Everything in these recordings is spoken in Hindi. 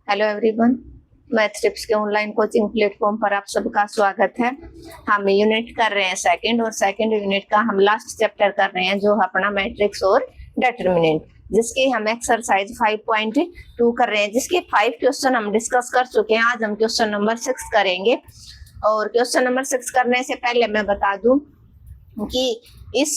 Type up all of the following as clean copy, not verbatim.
हेलो एवरीवन, मैथ टिप्स के ऑनलाइन कोचिंग प्लेटफॉर्म पर आप सबका स्वागत है। हम यूनिट कर रहे हैं सेकंड और सेकंड यूनिट का हम लास्ट चैप्टर कर रहे हैं जो अपना मैट्रिक्स और डिटरमिनेंट, जिसकी हम एक्सरसाइज 5.2 कर रहे हैं, जिसके 5 क्वेश्चन हम डिस्कस कर चुके हैं। आज हम क्वेश्चन नंबर 6 करेंगे और क्वेश्चन नंबर 6 करने से पहले मैं बता दूं कि इस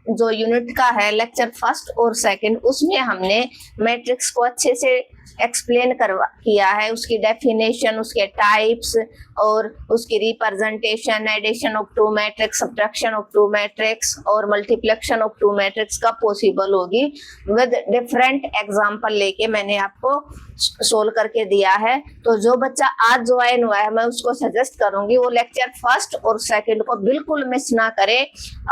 जो यूनिट का है लेक्चर फर्स्ट और सेकंड, उसमें हमने मैट्रिक्स को अच्छे से एक्सप्लेन किया है, उसकी डेफिनेशन, उसके टाइप्स और उसकी representation, addition of two matrix, subtraction of two matrix और मल्टीप्लिकेशन ऑफ टू मैट्रिक्स कब पॉसिबल होगी, विद डिफरेंट एग्जांपल लेके मैंने आपको सोल्व करके दिया है। तो जो बच्चा आज ज्वाइन हुआ है, मैं उसको सजेस्ट करूंगी वो लेक्चर फर्स्ट और सेकंड को बिल्कुल मिस ना करे,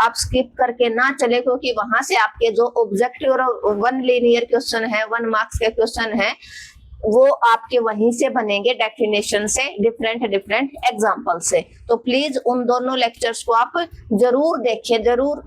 आप स्किप करके ना चले, क्योंकि वहां से आपके जो ऑब्जेक्टिव और 1 लीनियर क्वेश्चन है, 1 मार्क्स के क्वेश्चन है, वो आपके वहीं से बनेंगे, डेफिनेशन से, डिफरेंट एग्जांपल से। तो प्लीज उन दोनों लेक्चर्स को आप जरूर देखिए, जरूर।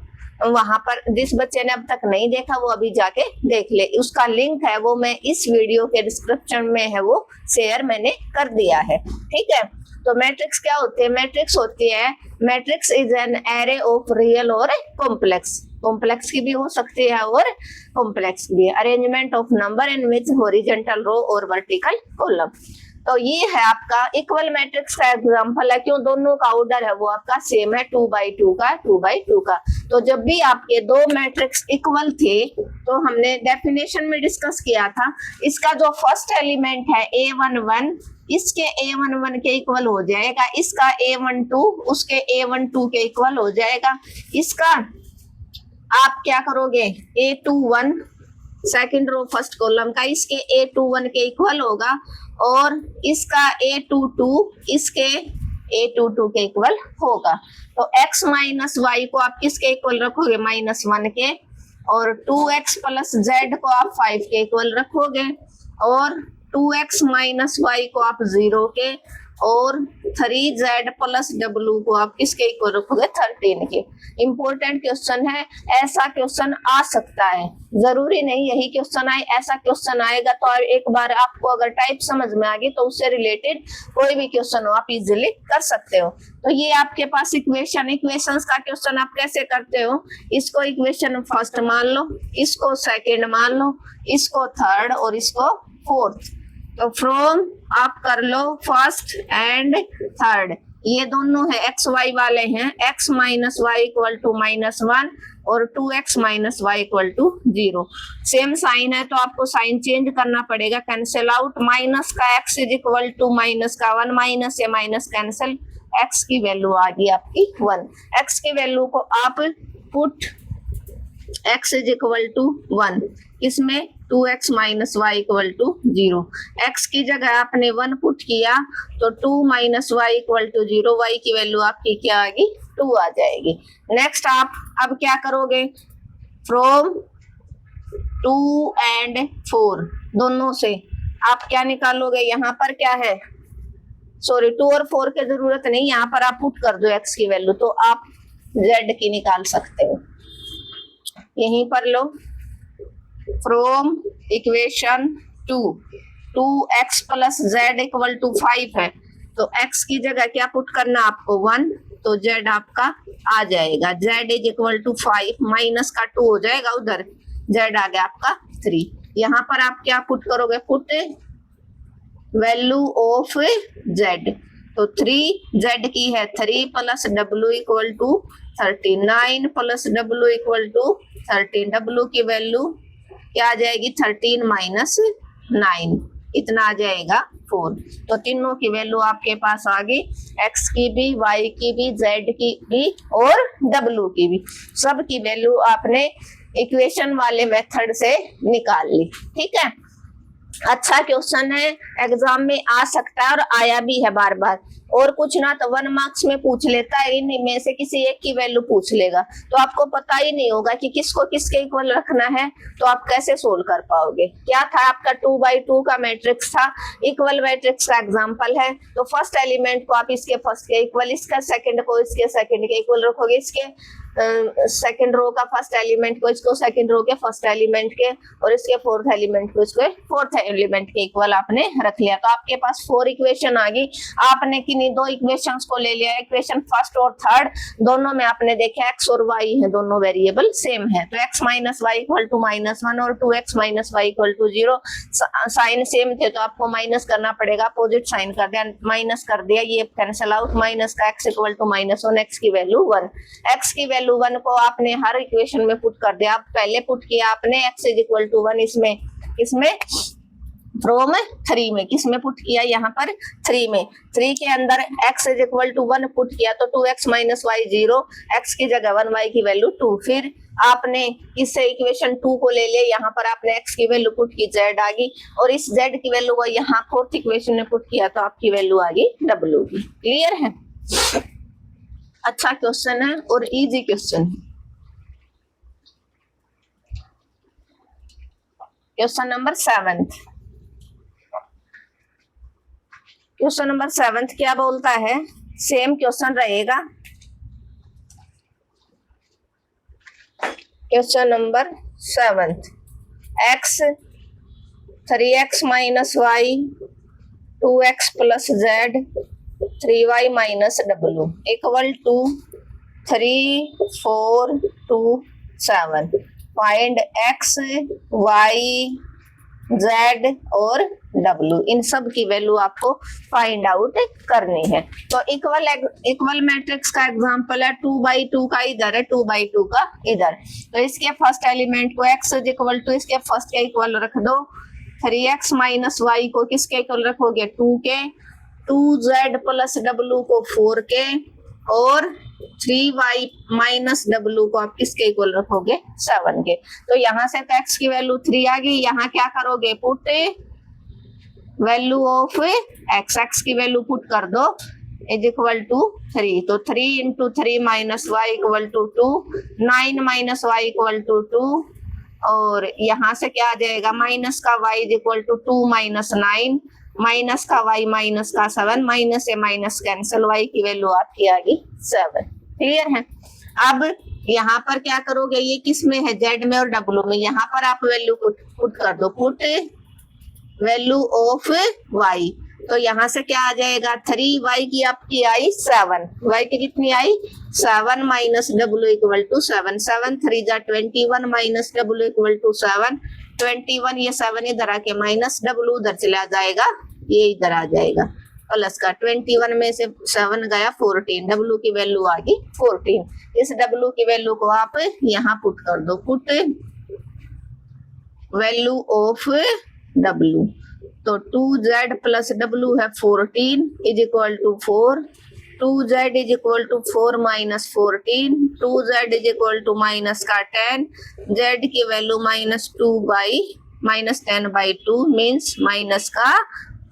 वहां पर जिस बच्चे ने अब तक नहीं देखा वो अभी जाके देख ले, उसका लिंक है वो मैं इस वीडियो के डिस्क्रिप्शन में है वो शेयर मैंने कर दिया है, ठीक है। तो मैट्रिक्स क्या होती है? मैट्रिक्स होती है, matrix is an array of real और कॉम्प्लेक्स, कॉम्प्लेक्स की भी हो सकती है और कॉम्प्लेक्स भी है, arrangement of number in which horizontal row और वर्टिकल कॉलम। तो ये है आपका इक्वल मैट्रिक्स का एग्जांपल है, क्यों दोनों का ऑर्डर है वो आपका सेम है, 2x2 का, 2x2 का। तो जब भी आपके दो मैट्रिक्स इक्वल थे तो हमने डेफिनेशन में डिस्कस किया था, इसका जो फर्स्ट एलिमेंट है a11 इसके a11 के इक्वल हो जाएगा, इसका a12 उसके a12 के इक्वल हो जाएगा, इसका आप क्या करोगे a21 second row first column का इसके a21 के इक्वल होगा, और इसका a22 इसके a22 के इक्वल होगा। तो x माइनस वाई को आप किसके इक्वल रखोगे? -1 के, और 2x प्लस z को आप 5 के इक्वल रखोगे, और 2x माइनस वाई को आप 0 के, और 3z प्लस w को आप किसके इक्वल रखोगे? 13 के। इंपॉर्टेंट क्वेश्चन है, ऐसा क्वेश्चन आ सकता है, जरूरी नहीं यही क्वेश्चन आए, ऐसा क्वेश्चन आएगा। तो एक बार आपको अगर टाइप समझ में आ गई तो उससे रिलेटेड कोई भी क्वेश्चन हो आप इजीली कर सकते हो। तो ये आपके पास इक्वेशंस का क्वेश्चन आप कैसे करते हो? इसको इक्वेशन फर्स्ट मान लो, इसको सेकेंड मान लो, इसको थर्ड और इसको फोर्थ। तो फ्रॉम आप कर लो फर्स्ट एंड थर्ड, ये दोनों है एक्स वाई वाले हैं, x minus y equal to -1 और 2x minus y equal to 0। Same sign है तो आपको साइन चेंज करना पड़ेगा, कैंसिल आउट, माइनस का x is equal to minus का 1, माइनस से माइनस कैंसिल, x की वैल्यू आ गई आपकी 1। x की वैल्यू को आप put x is equal to 1 इसमें 2x minus y equal to 0, x की जगह आपने 1 पुट किया तो 2 minus y equal to 0, y की वैल्यू आपकी क्या आ गई? 2 आ जाएगी। नेक्स्ट आप अब क्या करोगे? फ्रॉम 2 एंड 4 दोनों से आप क्या निकालोगे? यहाँ पर क्या है, सॉरी 2 और 4 की जरूरत नहीं, यहाँ पर आप पुट कर दो x की वैल्यू, तो आप z की निकाल सकते हो। यहीं पर लो, from equation 2x plus z equal to 5 है, तो x की जगह क्या पुट करना आपको? 1, तो z आपका आ जाएगा, z is equal to 5, minus का 2 हो जाएगा उधर, z आ गया आपका 3। यहाँ पर आप क्या पुट करोगे? पुट वैल्यू ऑफ z, तो 3z की है 3 plus w equal to 13, 9 plus w equal to 13, w की वैल्यू क्या आ जाएगी? 13 माइनस 9, इतना आ जाएगा 4। तो तीनों की वैल्यू आपके पास आ गई, x की भी, y की भी, z की भी और w की भी, सब की वैल्यू आपने इक्वेशन वाले मेथड से निकाल ली, ठीक है। अच्छा क्वेश्चन है, एग्जाम में आ सकता है और आया भी है बार बार, और कुछ ना तो 1 मार्क्स में पूछ लेता है, इन में से किसी एक की वैल्यू पूछ लेगा, तो आपको पता ही नहीं होगा कि किसको किसके इक्वल रखना है, तो आप कैसे सोल्व कर पाओगे? क्या था आपका 2x2 का मैट्रिक्स था, इक्वल मैट्रिक्स का एग्जांपल है। तो फर्स्ट एलिमेंट को आप इसके फर्स्ट के इक्वल, इसका सेकंड को इसके सेकंड के इक्वल रखोगे, इसके सेकंड रो का फर्स्ट एलिमेंट को इसको सेकंड रो के फर्स्ट एलिमेंट के और इसके फोर्थ एलिमेंट को इसके फोर्थ एलिमेंट के इक्वल आपने रख लिया। तो आपके पास 4 इक्वेशन आ गई। आपने किन्हीं 2 इक्वेशंस को ले लिया, इक्वेशन फर्स्ट और थर्ड दोनों में आपने देखा x और y है, दोनों वेरिएबल सेम है, तो x minus y equal to -1 और 2x minus y equal to 0। Sign same थे तो आपको माइनस करना पड़ेगा, अपोजिट साइन कर दिया, माइनस कर दिया, ये कैंसिल आउट, माइनस का x इक्वल टू -1, x की वैल्यू 1। x की वैल्यू 1 को आपने हर इक्वेशन में पुट कर दिया। आप पहले पुट किया आपने x इज इक्वल टू 1 इसमें फ्रॉम 3 में, किस में पुट किया, यहाँ पर 3 में, 3 के अंदर x is equal to 1 put किया तो 2x माइनस वाई 0, x की जगह 1, y की वैल्यू 2। फिर आपने इससे इक्वेशन 2 को ले लिया, यहाँ पर आपने x की वैल्यू पुट की, z आ गई, और इस z की वैल्यू को यहाँ फोर्थ इक्वेशन में पुट किया तो आपकी वैल्यू आ गई w की। क्लियर है? अच्छा क्वेश्चन है और इजी क्वेश्चन है। Question number 7। क्वेश्चन नंबर 7 क्या बोलता है, सेम क्वेश्चन रहेगा। Question number 7, x 3x minus y 2x plus z 3y minus w equal to 3, 4, 2, 7। Find x, y, z और w, इन सब की वैल्यू आपको फाइंड आउट करनी है। तो इक्वल मैट्रिक्स का एग्जांपल है 2/2 का इधर है, 2/2 का इधर। तो इसके फर्स्ट एलिमेंट को x इज इक्वल टू इसके फर्स्ट के इक्वल रख दो, 3x माइनस वाई को किसके इक्वल रखोगे, 2 के, 2z प्लस w को 4 के, और 3y माइनस w को आप किसके इक्वल रखोगे, 7 के। तो यहाँ से तो x की वैल्यू 3 आ गई, यहाँ क्या करोगे, पुट वैल्यू ऑफ x की वैल्यू पुट कर दो इज इक्वल टू 3। तो 3 into 3 minus y equal to 2, 9 minus y equal to 2, और यहाँ से क्या आ जाएगा, माइनस का y is equal to 2 minus 9, minus का y माइनस का 7, माइनस से माइनस कैंसिल, y की वैल्यू आपकी आ गई 7। क्लियर है? अब यहाँ पर क्या करोगे, ये किस में है, z में और w में, यहाँ पर आप वैल्यू पुट कर दो, पुट वैल्यू ऑफ y। तो यहाँ से क्या आ जाएगा, 3y की आपकी आई 7, y की कितनी आई 7 माइनस w इक्वल टू 7, 7 3 जा 21 माइनस w इक्वल टू 7, 21 ये 7 इधर आके माइनस w उधर चला जाएगा, ये इधर आ जाएगा प्लस का, 21 में से 7 गया 14, w की वैल्यू आ गई 14। इस w की वैल्यू को आप यहाँ पुट कर दो, पुट वैल्यू ऑफ w। तो 2z प्लस w है 14 is equal to 4, 2z is equal to 4 minus 14, 2z is equal to minus का 10, z की वैल्यू -10/2 मीन्स माइनस का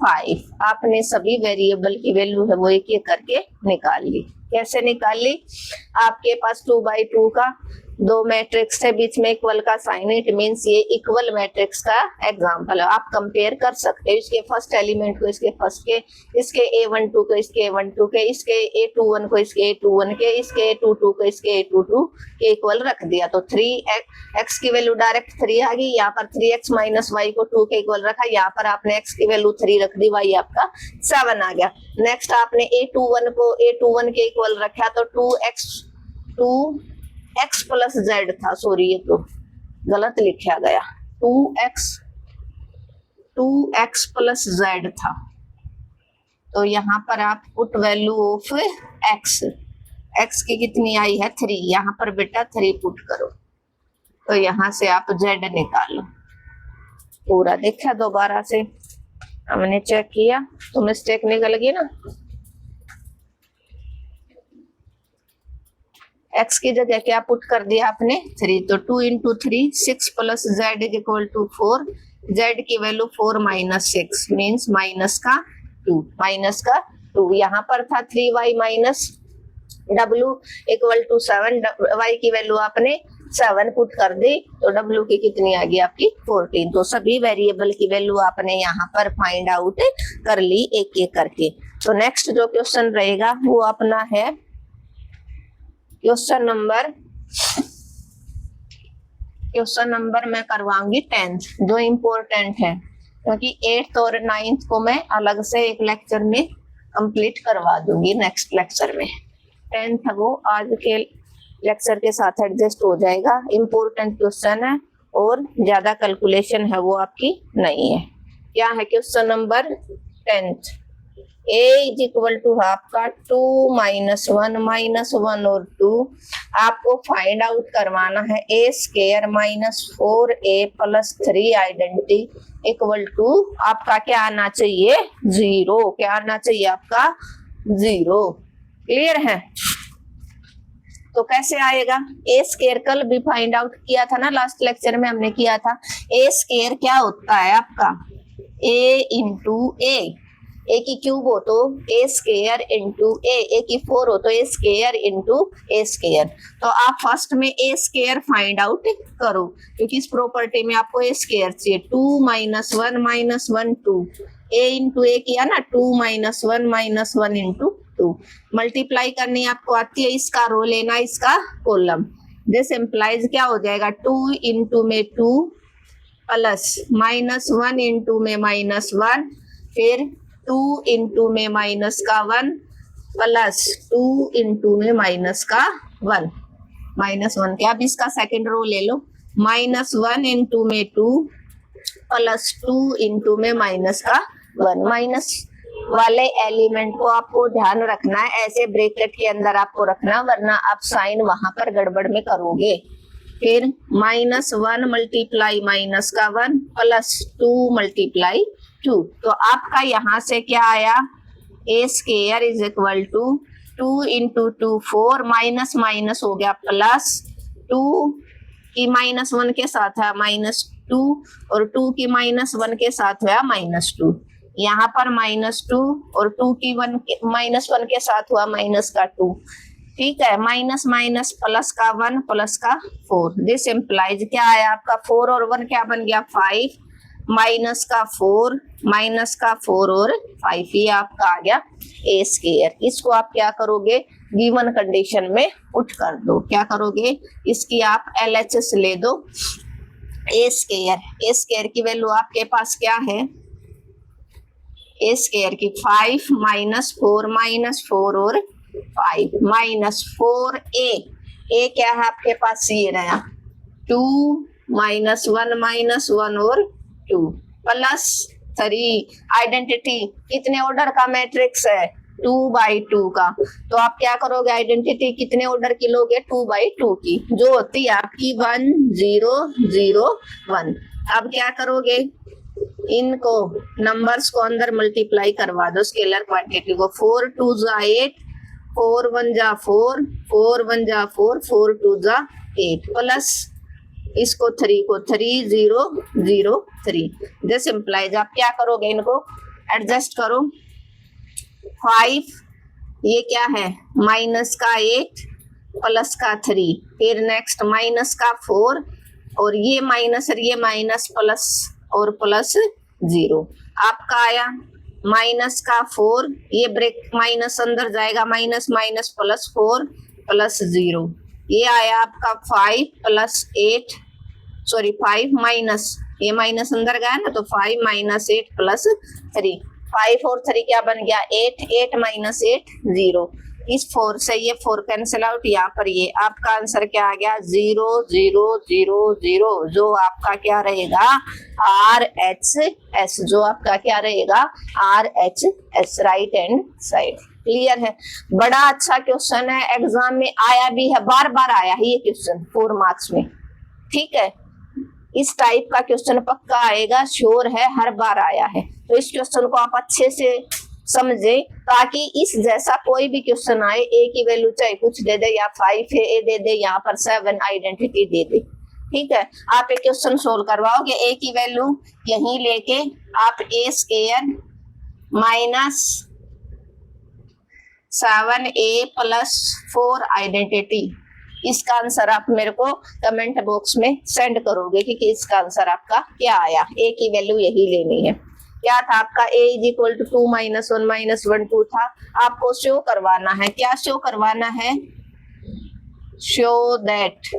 5। आपने सभी वेरिएबल की वैल्यू है वो एक एक करके निकाल ली। कैसे निकाल ली, आपके पास 2/2 का 2 मैट्रिक्स है, बीच में इक्वल का साइन है, इट मींस ये इक्वल मैट्रिक्स का एग्जांपल है। आप कंपेयर कर सकते हो, इसके फर्स्ट एलिमेंट को इसके फर्स्ट के, इसके a12 को इसके a12 के, इसके a21 को इसके a21 के, इसके a22 को इसके a22 के इक्वल रख दिया। तो 3x की वैल्यू डायरेक्ट 3 आ गई, यहाँ पर 3x माइनस वाई को 2 के इक्वल रखा, यहाँ पर आपने x की वैल्यू 3 रख दी, y आपका 7 आ गया। नेक्स्ट आपने a21 को a21 के इक्वल रखा, तो 2x प्लस z था, सॉरी ये तो गलत लिखा गया, 2x प्लस z था। तो यहाँ पर आप पुट वैल्यू ऑफ x की कितनी आई है 3, यहाँ पर बेटा 3 पुट करो, तो यहाँ से आप z निकालो। पूरा देखा दोबारा से, हमने चेक किया तो मिस्टेक निकल गई ना। x की जगह क्या पुट कर दिया आपने 3, तो 2 into 3 6 plus z is equal to 4, z की वैल्यू 4 माइनस 6 मीन्स माइनस का 2। यहाँ पर था 3y minus w equal to 7, y की वैल्यू आपने 7 पुट कर दी, तो w की कितनी आ गई आपकी 14। तो सभी वेरिएबल की वैल्यू आपने यहाँ पर फाइंड आउट कर ली एक एक करके। तो नेक्स्ट जो क्वेश्चन रहेगा वो अपना है क्वेश्चन नंबर क्वेश्चन नंबर मैं करवाऊंगी 10th, जो इम्पोर्टेंट है, क्योंकि 8th और 9th को मैं अलग से एक लेक्चर में कंप्लीट करवा दूंगी नेक्स्ट लेक्चर में। 10th वो आज के लेक्चर के साथ एडजस्ट हो जाएगा। इम्पोर्टेंट क्वेश्चन है और ज्यादा कैलकुलेशन है वो आपकी नहीं है। क्या है question number 10th? a is equal to आपका 2 माइनस 1 और 2 आपको फाइंड आउट करवाना है। a square minus 4a plus 3 identity equal to आपका क्या आना चाहिए? 0। क्या आना चाहिए आपका? 0। क्लियर है? तो कैसे आएगा? ए स्क्वायर कल भी फाइंड आउट किया था ना, लास्ट लेक्चर में हमने किया था। ए स्क्वायर क्या होता है आपका? a इंटू ए की क्यूब हो तो ए स्क्वायर इंटू ए की 4 हो तो ए स्क्वायर इंटू ए स्क्वायर। तो आप फर्स्ट में ए स्क्वायर फाइंड आउट करो, क्योंकि इस प्रॉपर्टी में आपको ए स्क्वायर चाहिए। 2 माइनस 1 2 ए इंटू ए किया ना, 2 माइनस 1 इंटू 2 मल्टीप्लाई करनी आपको आती है। इसका रो लेना, इसका कॉलम। दिस इम्प्लाइज क्या हो जाएगा? 2 इंटू में 2 प्लस माइनस 1 इंटू में -1 फिर 2 इंटू में माइनस का 1 प्लस 2 इंटू में माइनस का 1 -1 क्या? अब इसका सेकंड रो ले लो। -1 इंटू में 2 प्लस 2 इंटू में माइनस का 1। माइनस वाले एलिमेंट को आपको ध्यान रखना है, ऐसे ब्रैकेट के अंदर आपको रखना, वरना आप साइन वहां पर गड़बड़ में करोगे। फिर -1 मल्टीप्लाई माइनस का 1 प्लस 2 मल्टीप्लाई 2। तो आपका यहाँ से क्या आया? A square is equal to 2 into 2 4 minus minus हो गया प्लस 2 की -1 के साथ है -2 और 2 की -1 के साथ हुआ -2। यहाँ पर -2 और 2 की -1 के साथ हुआ -2। ठीक है, माइनस माइनस प्लस का 1 प्लस का 4। दिस इम्प्लाइज क्या आया आपका? 4 और 1 क्या बन गया? 5 माइनस का 4 और 5, ये आपका आ गया ए स्क्वायर। इसको आप क्या करोगे? गिवन कंडीशन में पुट कर दो। क्या करोगे? इसकी आप LHS ले दो। ए स्क्वायर की वैल्यू आपके पास क्या है? ए स्क्वायर की 5 -4 और 5 -4a क्या है आपके पास? ये रहा 2 -1 और 2 प्लस 3 आइडेंटिटी। कितने ऑर्डर का मैट्रिक्स है? 2 by 2 का। तो आप क्या करोगे? आइडेंटिटी कितने ऑर्डर की लोगे? 2 by 2 की, जो होती है आपकी 1 0 0 1। अब क्या करोगे? इनको नंबर्स को अंदर मल्टीप्लाई करवा दो, स्केलर क्वांटिटी को। 4 2 जा 8 4 1 जा 4 4 1 जा 4 4 2 जा 8 प्लस इसको 3 को 3 0 0 3। दिस इम्प्लाइज आप क्या करोगे? इनको एडजस्ट करो। 5 ये क्या है? माइनस का 8 प्लस का 3, फिर नेक्स्ट माइनस का 4 और ये माइनस प्लस और प्लस 0। आपका आया माइनस का 4, ये ब्रेक माइनस अंदर जाएगा, माइनस माइनस प्लस 4 प्लस 0। ये आया आपका 5 प्लस 8 सॉरी 5 माइनस, ये माइनस अंदर गया ना, तो 5 माइनस 8 प्लस 3। 5 और 3 क्या बन गया? 8 8 माइनस 8 0। इस 4 से ये 4 कैंसिल आउट, यहाँ पर ये आपका आंसर क्या आ गया? 0 0 0 0, जो आपका क्या रहेगा? RHS, जो आपका क्या रहेगा? RHS, right hand side. Clear है? बड़ा अच्छा क्वेश्चन है, एग्जाम में आया भी है, बार बार आया है ये क्वेश्चन 4 मार्क्स में। ठीक है, इस टाइप का क्वेश्चन पक्का आएगा, श्योर है, हर बार आया है। तो इस क्वेश्चन को आप अच्छे से समझे, ताकि इस जैसा कोई भी क्वेश्चन आए, ए की वैल्यू चाहे कुछ दे दे, या 5 है ए दे दे, यहाँ पर 7 आइडेंटिटी दे दे। ठीक है, आप एक क्वेश्चन सोल्व करवाओगे, ए की वैल्यू यहीं लेके आप A square minus 7a plus 4 identity, इसका आंसर आप मेरे को कमेंट बॉक्स में सेंड करोगे कि इसका आंसर आपका क्या आया। ए की वैल्यू यही लेनी है। क्या था आपका? a इज इक्वल टू 2 -1 -1 2 था। आपको शो करवाना है, क्या शो करवाना है? Show that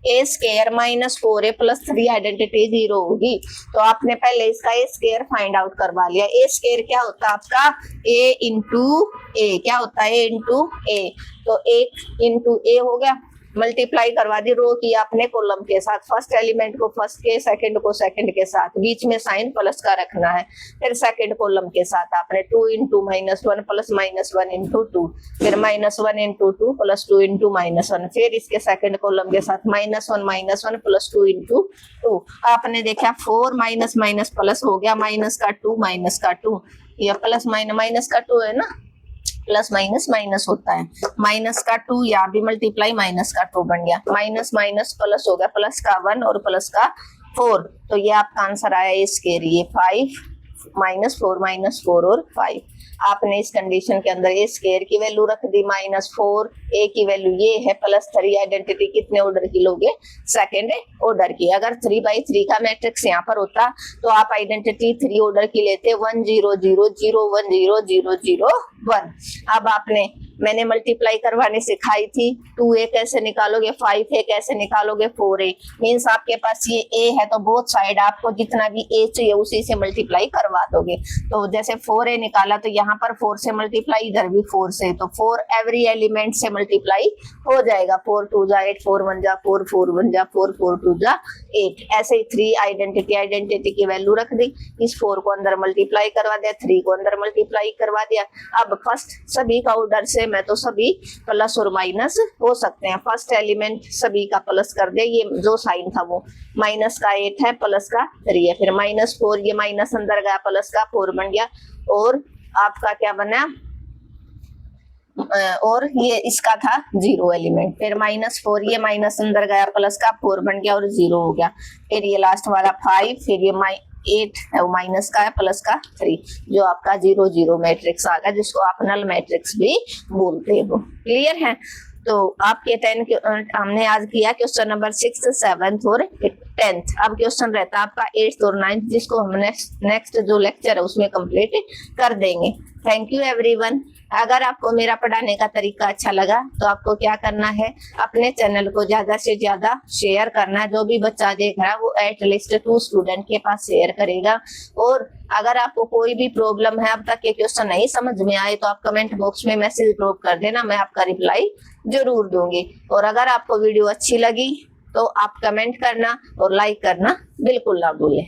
A square minus 4a plus 3 identity 0 होगी। तो आपने पहले इसका ए स्क्वायर फाइंड आउट करवा लिया। ए स्क्वायर क्या होता है आपका, ए इंटू ए, क्या होता है, ए इंटू ए। तो एक इंटू ए हो गया, मल्टीप्लाई करवा दी रो की आपने कॉलम के साथ, फर्स्ट एलिमेंट को फर्स्ट के, सेकंड को सेकंड के साथ, बीच में साइन प्लस का रखना है। फिर सेकंड कॉलम के साथ आपने 2 इंटू -1 प्लस -1 इंटू 2, फिर -1 इंटू 2 प्लस 2 इंटू -1, फिर इसके सेकंड कॉलम के साथ -1 प्लस 2 इंटू 2। आपने देखा 4 माइनस माइनस प्लस हो गया, माइनस का 2 ये प्लस माइनस का 2 है ना, प्लस माइनस माइनस होता है, माइनस का 2 यहाँ भी मल्टीप्लाई माइनस का 2 बन गया, माइनस माइनस प्लस हो गया, प्लस का 1 और प्लस का 4। तो ये आपका आंसर आया इसके लिए 5 -4 और 5। आपने इस कंडीशन के अंदर ए स्क्वायर की वैल्यू रख दी -4, ए की वैल्यू ये है +3, आइडेंटिटी कितने ऑर्डर की लोगे, सेकंड ऑर्डर की। अगर 3/3 का मैट्रिक्स यहाँ पर होता तो आप आइडेंटिटी 3 ऑर्डर की लेते, 1 0 0 0 1 0 0 0 1। अब आपने मैंने मल्टीप्लाई करवाने सिखाई थी, 2a कैसे निकालोगे, 5a कैसे निकालोगे, 4a। मीन्स आपके पास ये a है तो बोथ साइड आपको जितना भी a चाहिए उसी से मल्टीप्लाई करवा दोगे। तो जैसे 4a निकाला तो यहाँ पर 4 से मल्टीप्लाई, इधर भी 4 से, तो 4 एवरी एलिमेंट से मल्टीप्लाई हो जाएगा। 4 2 जा 8, 4 1 जा 4, 4 1 जा 4, 4 2 जा 8। ऐसे ही 3 आइडेंटिटी की वैल्यू रख दी, इस 4 को अंदर मल्टीप्लाई करवा दिया, 3 को अंदर मल्टीप्लाई करवा दिया। अब फर्स्ट सभी का ऑर्डर से मैं तो सभी प्लस और माइनस हो सकते हैं। फर्स्ट एलिमेंट सभी का प्लस कर दे, ये जो साइन था वो माइनस का 8 है, प्लस का 3 है, फिर -4, ये माइनस अंदर गया, प्लस का 4 बन गया, और आपका क्या बना, और ये इसका था 0 एलिमेंट, फिर -4, ये माइनस अंदर गया, प्लस का 4 बन गया और 0 हो गया। फिर ये लास्ट वाला 5, फिर ये 8 है, वो माइनस का है, प्लस का 3, जो आपका 0 0 मैट्रिक्स आ गया, जिसको आप नल मैट्रिक्स भी बोलते हो। क्लियर है? तो आपके 10 हमने आज किया क्वेश्चन नंबर 6, 7 और 10th। अब क्वेश्चन रहता है आपका 8th और 9th, जिसको हम नेक्स्ट जो लेक्चर है उसमें कंप्लीट कर देंगे। Thank you everyone. अगर आपको मेरा पढ़ाने का तरीका अच्छा लगा तो आपको क्या करना है, अपने चैनल को ज्यादा से ज्यादा शेयर करना है। जो भी बच्चा देख रहा है वो एटलीस्ट 2 स्टूडेंट के पास शेयर करेगा। और अगर आपको कोई भी प्रॉब्लम है, अब तक के क्वेश्चन नहीं समझ में आए, तो आप कमेंट बॉक्स में मैसेज ड्रॉप कर देना, मैं आपका रिप्लाई जरूर दूंगी। और अगर आपको वीडियो अच्छी लगी तो आप कमेंट करना और लाइक करना बिल्कुल ना भूलें।